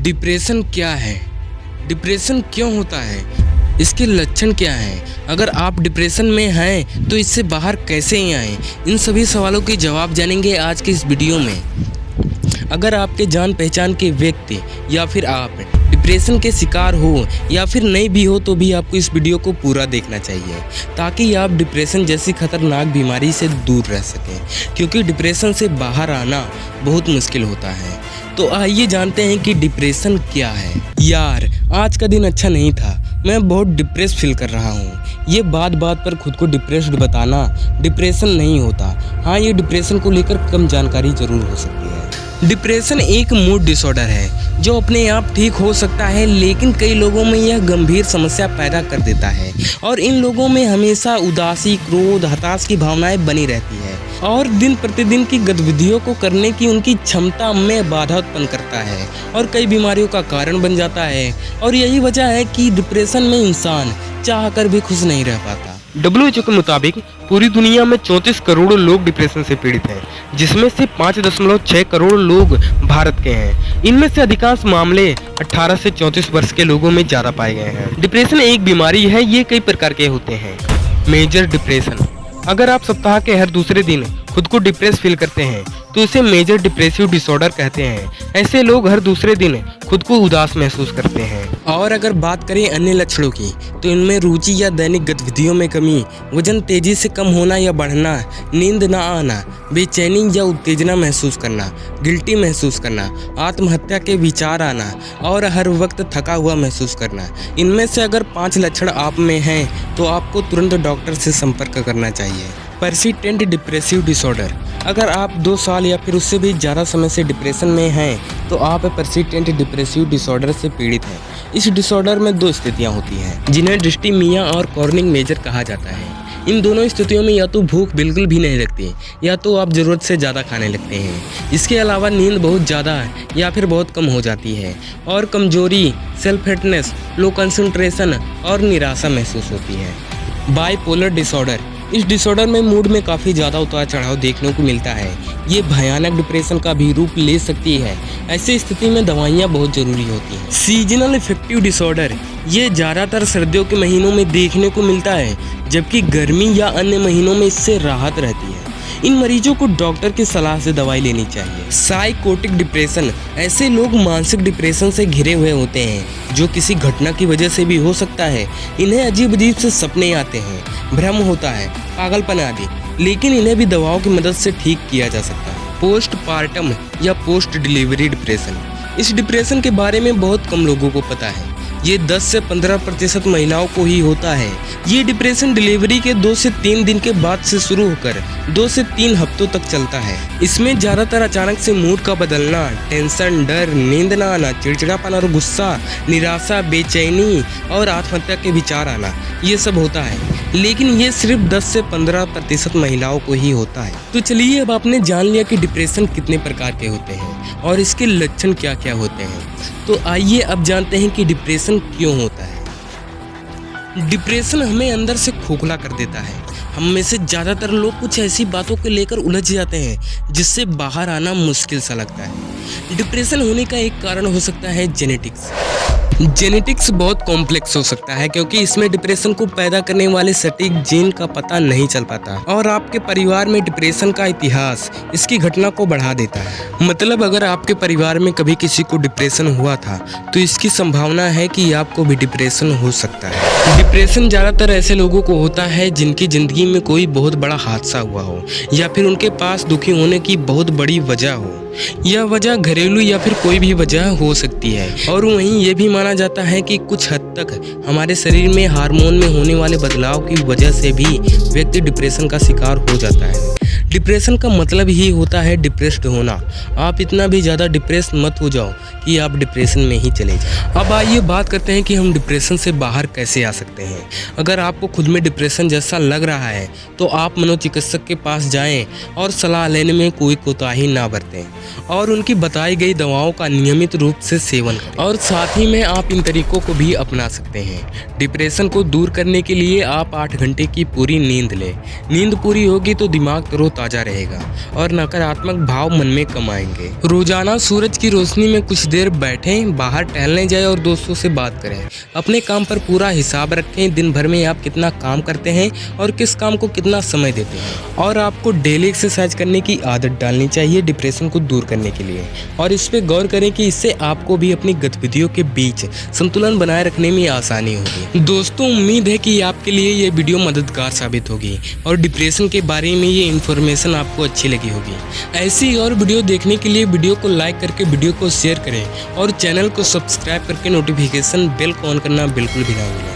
Depression क्या है? Depression क्यों होता है? इसके लक्षण क्या हैं? अगर आप डिप्रेशन में हैं तो इससे बाहर कैसे आएं? इन सभी सवालों के जवाब जानेंगे आज के इस वीडियो में। अगर आपके जान पहचान के व्यक्ति या फिर आप डिप्रेशन के शिकार हो या फिर नहीं भी हो तो भी आपको इस वीडियो को पूरा देखना चाहिए ताकि आप डिप्रेशन जैसी खतरनाक बीमारी से दूर रह सकें, क्योंकि डिप्रेशन से बाहर आना बहुत मुश्किल होता है। तो आइए जानते हैं कि डिप्रेशन क्या है। यार, आज का दिन अच्छा नहीं था, मैं बहुत डिप्रेस फील कर रहा हूँ। ये बात बात पर खुद को डिप्रेस्ड बताना डिप्रेशन नहीं होता। हाँ, ये डिप्रेशन को लेकर कम जानकारी जरूर हो सकती है। डिप्रेशन एक मूड डिसऑर्डर है जो अपने आप ठीक हो सकता है, लेकिन कई लोगों में यह गंभीर समस्या पैदा कर देता है और इन लोगों में हमेशा उदासी, क्रोध, हताश की भावनाएं बनी रहती है और दिन प्रतिदिन की गतिविधियों को करने की उनकी क्षमता में बाधा उत्पन्न करता है और कई बीमारियों का कारण बन जाता है। और यही वजह है कि डिप्रेशन में इंसान चाहकर भी खुश नहीं रह पाता। WHO के मुताबिक पूरी दुनिया में 34 करोड़ लोग डिप्रेशन से पीड़ित हैं, जिसमें से 5.6 करोड़ लोग भारत के हैं। इनमें से अधिकांश मामले 18 से 34 वर्ष के लोगों में ज़्यादा पाए गए हैं। डिप्रेशन एक बीमारी है, ये कई प्रकार के होते हैं। मेजर डिप्रेशन: अगर आप सप्ताह के हर दूसरे दिन खुद को डिप्रेस फील करते हैं तो इसे मेजर डिप्रेसिव डिसऑर्डर कहते हैं। ऐसे लोग हर दूसरे दिन खुद को उदास महसूस करते हैं। और अगर बात करें अन्य लक्षणों की तो इनमें रुचि या दैनिक गतिविधियों में कमी, वजन तेजी से कम होना या बढ़ना, नींद न आना, बेचैनी या उत्तेजना महसूस करना, गिल्टी महसूस करना, आत्महत्या के विचार आना और हर वक्त थका हुआ महसूस करना। इनमें से अगर 5 लक्षण आप में हैं तो आपको तुरंत डॉक्टर से संपर्क करना चाहिए। पर्सिस्टेंट डिप्रेसिव डिसऑर्डर: अगर आप 2 साल या फिर उससे भी ज़्यादा समय से डिप्रेशन में हैं तो आप पर्सिस्टेंट डिप्रेसिव डिसऑर्डर से पीड़ित हैं। इस डिसऑर्डर में 2 स्थितियां होती हैं जिन्हें डिस्टीमिया और कॉर्निंग मेजर कहा जाता है। इन दोनों स्थितियों में या तो भूख बिल्कुल भी नहीं लगती या तो आप ज़रूरत से ज़्यादा खाने लगते हैं। इसके अलावा नींद बहुत ज़्यादा या फिर बहुत कम हो जाती है और कमजोरी, सेल्फ हेटनेस, लो कंसंट्रेशन और निराशा महसूस होती है। बाइपोलर डिसऑर्डर: इस डिसऑर्डर में मूड में काफ़ी ज़्यादा उतार चढ़ाव देखने को मिलता है। ये भयानक डिप्रेशन का भी रूप ले सकती है। ऐसी स्थिति में दवाइयाँ बहुत ज़रूरी होती हैं। सीजनल इफेक्टिव डिसऑर्डर: ये ज़्यादातर सर्दियों के महीनों में देखने को मिलता है, जबकि गर्मी या अन्य महीनों में इससे राहत रहती है। इन मरीजों को डॉक्टर की सलाह से दवाई लेनी चाहिए। साइकोटिक डिप्रेशन: ऐसे लोग मानसिक डिप्रेशन से घिरे हुए होते हैं जो किसी घटना की वजह से भी हो सकता है। इन्हें अजीब अजीब से सपने आते हैं, भ्रम होता है, पागलपन आदि, लेकिन इन्हें भी दवाओं की मदद से ठीक किया जा सकता है। पोस्टपार्टम या पोस्ट डिलीवरी डिप्रेशन: इस डिप्रेशन के बारे में बहुत कम लोगों को पता है। ये 10 से 15% महिलाओं को ही होता है। ये डिप्रेशन डिलीवरी के 2 से 3 दिन के बाद से शुरू होकर 2 से 3 हफ्तों तक चलता है। इसमें ज़्यादातर अचानक से मूड का बदलना, टेंशन, डर, नींद न आना, चिड़चिड़ापन और गुस्सा, निराशा, बेचैनी और आत्महत्या के विचार आना, ये सब होता है। लेकिन ये सिर्फ 10 से 15% महिलाओं को ही होता है। तो चलिए, अब आपने जान लिया कि डिप्रेशन कितने प्रकार के होते हैं और इसके लक्षण क्या क्या होते हैं। तो आइए अब जानते हैं कि डिप्रेशन क्यों होता है। डिप्रेशन हमें अंदर से खोखला कर देता है। हम में से ज़्यादातर लोग कुछ ऐसी बातों को लेकर उलझ जाते हैं जिससे बाहर आना मुश्किल सा लगता है। डिप्रेशन होने का एक कारण हो सकता है जेनेटिक्स बहुत कॉम्प्लेक्स हो सकता है, क्योंकि इसमें डिप्रेशन को पैदा करने वाले सटीक जीन का पता नहीं चल पाता और आपके परिवार में डिप्रेशन का इतिहास इसकी घटना को बढ़ा देता है। मतलब अगर आपके परिवार में कभी किसी को डिप्रेशन हुआ था तो इसकी संभावना है कि आपको भी डिप्रेशन हो सकता है। डिप्रेशन ज़्यादातर ऐसे लोगों को होता है जिनकी ज़िंदगी में कोई बहुत बड़ा हादसा हुआ हो या फिर उनके पास दुखी होने की बहुत बड़ी वजह हो। यह वजह घरेलू या फिर कोई भी वजह हो सकती है। और वहीं ये भी माना जाता है कि कुछ हद तक हमारे शरीर में हार्मोन में होने वाले बदलाव की वजह से भी व्यक्ति डिप्रेशन का शिकार हो जाता है। डिप्रेशन का मतलब ही होता है डिप्रेस्ड होना। आप इतना भी ज़्यादा डिप्रेस मत हो जाओ कि आप डिप्रेशन में ही चले जाओ। अब आइए बात करते हैं कि हम डिप्रेशन से बाहर कैसे आ सकते हैं। अगर आपको खुद में डिप्रेशन जैसा लग रहा है तो आप मनोचिकित्सक के पास जाएं और सलाह लेने में कोई कोताही ना बरतें और उनकी बताई गई दवाओं का नियमित रूप से सेवन करें। और साथ ही में आप इन तरीकों को भी अपना सकते हैं। डिप्रेशन को दूर करने के लिए आप 8 घंटे की पूरी नींद लें। नींद पूरी होगी तो दिमाग तरोताज़ा तरोताजा रहेगा और नकारात्मक भाव मन में कम आएंगे। रोजाना सूरज की रोशनी में कुछ देर बैठें, बाहर टहलने जाएं और दोस्तों से बात करें। अपने काम पर पूरा हिसाब रखें, दिन भर में आप कितना काम करते हैं और किस काम को कितना समय देते हैं। और आपको डेली एक्सरसाइज करने की आदत डालनी चाहिए डिप्रेशन को दूर करने के लिए। और इस पे गौर करें कि इससे आपको भी अपनी गतिविधियों के बीच संतुलन बनाए रखने में आसानी होगी। दोस्तों, उम्मीद है कि आपके लिए ये वीडियो मददगार साबित होगी और डिप्रेशन के बारे में ये इन्फॉर्मेशन आपको अच्छी लगी होगी। ऐसी और वीडियो देखने के लिए वीडियो को लाइक करके वीडियो को शेयर करें और चैनल को सब्सक्राइब करके नोटिफिकेशन बेल को ऑन करना बिल्कुल भी ना भूलें।